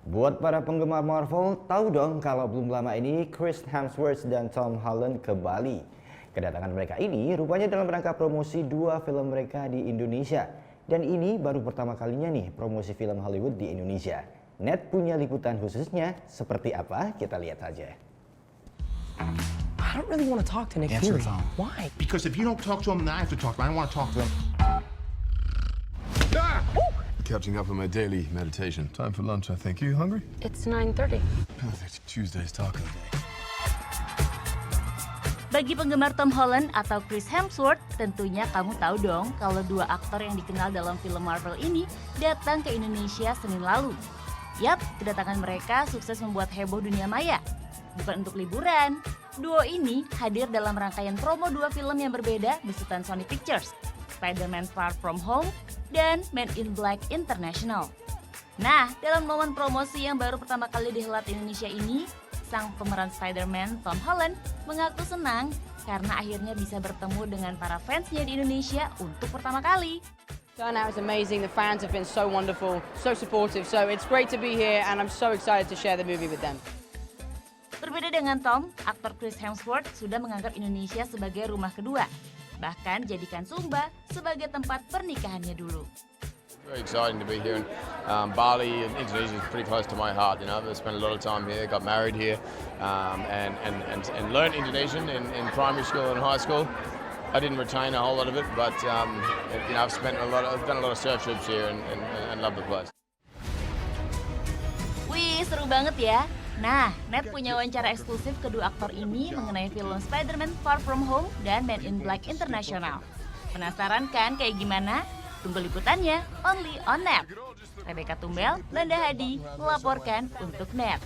Buat para penggemar Marvel, tahu dong kalau belum lama ini Chris Hemsworth dan Tom Holland ke Bali. Kedatangan mereka ini rupanya dalam rangka promosi dua film mereka di Indonesia. Dan ini baru pertama kalinya nih promosi film Hollywood di Indonesia. Net punya liputan khususnya, seperti apa? Kita lihat aja. I don't really want to talk to Nick Fury. Why? Because if you don't talk to him, then I have to talk to him. I don't want to talk to him. Catching up on my daily meditation. Time for lunch, I think. You hungry? It's 9:30. Perfect. Tuesday's taco day. Bagi penggemar Tom Holland atau Chris Hemsworth, tentunya kamu tahu dong kalau dua aktor yang dikenal dalam film Marvel ini datang ke Indonesia Senin lalu. Yap, kedatangan mereka sukses membuat heboh dunia maya. Bukan untuk liburan, duo ini hadir dalam rangkaian promo dua film yang berbeda besutan Sony Pictures, Spider-Man Far From Home dan Men in Black International. Nah, dalam momen promosi yang baru pertama kali dihelat di Indonesia ini, sang pemeran Spider-Man Tom Holland mengaku senang karena akhirnya bisa bertemu dengan para fansnya di Indonesia untuk pertama kali. Turnout is amazing. The fans have been so wonderful, so supportive. So it's great to be here and I'm so excited to share the movie with them. Berbeda dengan Tom, aktor Chris Hemsworth sudah menganggap Indonesia sebagai rumah kedua. Bahkan jadikan Sumba sebagai tempat pernikahannya dulu. Very exciting to be here in Bali, and Indonesia is pretty close to my heart. You know, I've spent a lot of time here, got married here, and learned Indonesian in primary school and high school. I didn't retain a whole lot of it, but you know, I've done a lot of surf trips here and love the place. Wih, seru banget ya. Nah, Net punya wawancara eksklusif kedua aktor ini mengenai film Spider-Man Far From Home dan Men in Black International. Penasaran kan kayak gimana? Tunggu liputannya, only on Net. Rebecca Tumbel, Landa Hadi, melaporkan untuk Net.